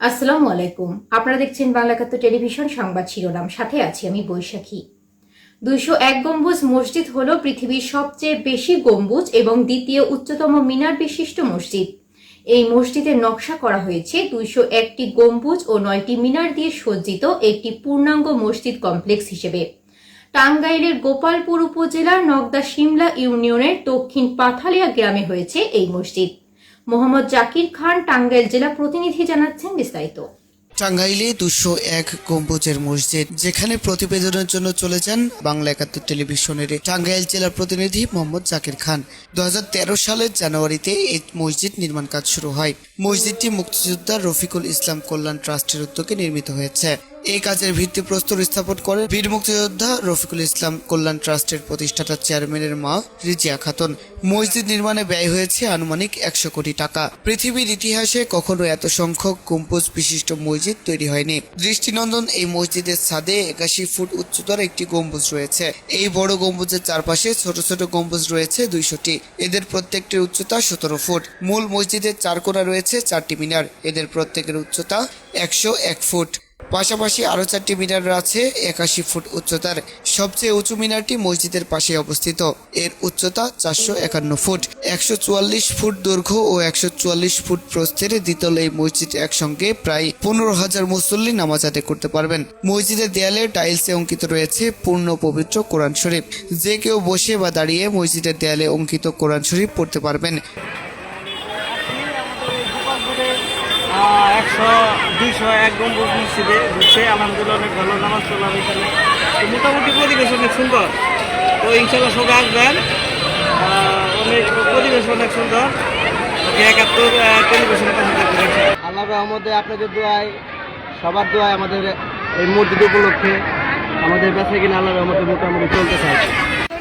আসসালামু আলাইকুম। আপনারা দেখছেন বাংলা একাত্তর টেলিভিশন সংবাদ শিরোনাম, সাথে আছি আমি বৈশাখী। 201 গম্বুজ মসজিদ হল পৃথিবীর সবচেয়ে বেশি গম্বুজ এবং দ্বিতীয় উচ্চতম মিনার বিশিষ্ট মসজিদ। এই মসজিদের নকশা করা হয়েছে 201টি গম্বুজ ও 9টি মিনার দিয়ে সজ্জিত একটি পূর্ণাঙ্গ মসজিদ কমপ্লেক্স হিসেবে। টাঙ্গাইলের গোপালপুর উপজেলার নগদা শিমলা ইউনিয়নের দক্ষিণ পাথালিয়া গ্রামে হয়েছে এই মসজিদ। মোহাম্মদ জাকির খান টাঙ্গাইল জেলা প্রতিনিধি জানাচ্ছেন বিস্তারিত। টাঙ্গাইলে 201 গম্বুজের মসজিদ, যেখানে প্রতিবেদনের জন্য চলে যান বাংলা একাত্তর টেলিভিশনের টাঙ্গাইল জেলার প্রতিনিধি মোহাম্মদ জাকির খান। 2013 সালের জানুয়ারিতে এই মসজিদ নির্মাণ কাজ শুরু হয়। মসজিদটি মুক্তিযোদ্ধা রফিকুল ইসলাম কল্যাণ ট্রাস্টের উদ্যোগে নির্মিত হয়েছে। এই কাজের ভিত্তিপ্রস্তর স্থাপন করেন বীর মুক্তিযোদ্ধা রফিকুল ইসলাম কল্যাণ ট্রাস্টের প্রতিষ্ঠাতা চেয়ারম্যানের মা রিজিয়া খাতুন। মসজিদ নির্মাণে ব্যয় হয়েছে আনুমানিক 100 কোটি টাকা। পৃথিবীর ইতিহাসে কখনো এত সংখ্যক গম্বুজ বিশিষ্ট মসজিদ তৈরি হয়নি। দৃষ্টিনন্দন এই মসজিদের ছাদে 81 ফুট উচ্চতার একটি গম্বুজ রয়েছে। এই বড় গম্বুজের চারপাশে ছোট ছোট গম্বুজ রয়েছে 200টি। এদের প্রত্যেকটির উচ্চতা 17 ফুট। মূল মসজিদের 4 কোণা রয়েছে 4টি মিনার। এদের প্রত্যেকের উচ্চতা 101 ফুট। পাশাপাশি আরো 4টি মিনার আছে 81 ফুট উচ্চতার। সবচেয়ে উঁচু মিনারটি মসজিদের পাশে অবস্থিত। এর উচ্চতা 451 ফুট। 144 ফুট দৈর্ঘ্য ও 144 ফুট প্রস্থের দ্বিতল এই মসজিদ একসঙ্গে প্রায় 15,000 মুসল্লি নামাজ আদায় করতে পারবেন। মসজিদের দেয়ালে টাইলসে অঙ্কিত রয়েছে পূর্ণ পবিত্র কোরআন শরীফ। যে কেউ বসে বা দাঁড়িয়ে মসজিদের দেয়ালে অঙ্কিত কোরআন শরীফ পড়তে পারবেন। 201 গম্বুজ মসজিদে ঘুরছে, আলহামদুলিল্লাহ অনেক ভালো নামাজ পড়লাম এখানে। তো মোটামুটি পরিবেশ অনেক সুন্দর। তো ইনশাল্লাহ সবাই আসবেন, অনেক পরিবেশ অনেক সুন্দর। 71 টেলিভিশনের কাছে আল্লাহ রহমতে আপনাদের দোয়ায়, সবার দোয়ায় আমাদের এই মসজিদ উপলক্ষে আমাদের বেঁচে কিনা আল্লাহ রহমতে মোটামুটি চলতে চাইছে।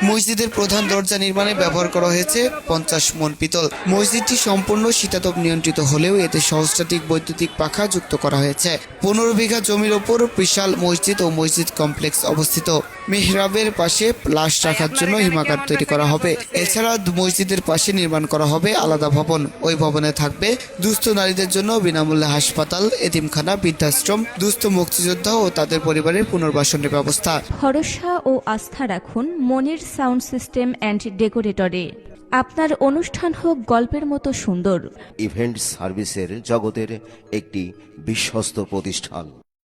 মসজিদের প্রধান দরজা নির্মাণে ব্যবহার করা হয়েছে 50 মণ পিতল। মসজিদটি সম্পূর্ণ শীতাতপ নিয়ন্ত্রিত হলেও এতে সহস্রাধিক বৈদ্যুতিক পাখা যুক্ত করা হয়েছে। 15 বিঘা জমির ওপর বিশাল মসজিদ ও মসজিদ কমপ্লেক্স অবস্থিত। মিহরাবের পাশে লাশ রাখার জন্য হিমাগার তৈরি করা হবে। এছাড়া মসজিদের পাশে নির্মাণ করা হবে আলাদা ভবন। ওই ভবনে থাকবে দুস্থ নারীদের জন্য বিনামূল্যে হাসপাতাল, এতিমখানা, বৃদ্ধাশ্রম, দুস্থ মুক্তিযোদ্ধা ও তাদের পরিবারের পুনর্বাসনের ব্যবস্থা। ভরসা ও আস্থা রাখুন মনির সাউন্ড সিস্টেম অ্যান্ড ডেকোরেটরে। আপনার অনুষ্ঠান হোক গল্পের মতো সুন্দর। ইভেন্ট সার্ভিসের জগতের একটি বিশ্বস্ত প্রতিষ্ঠান।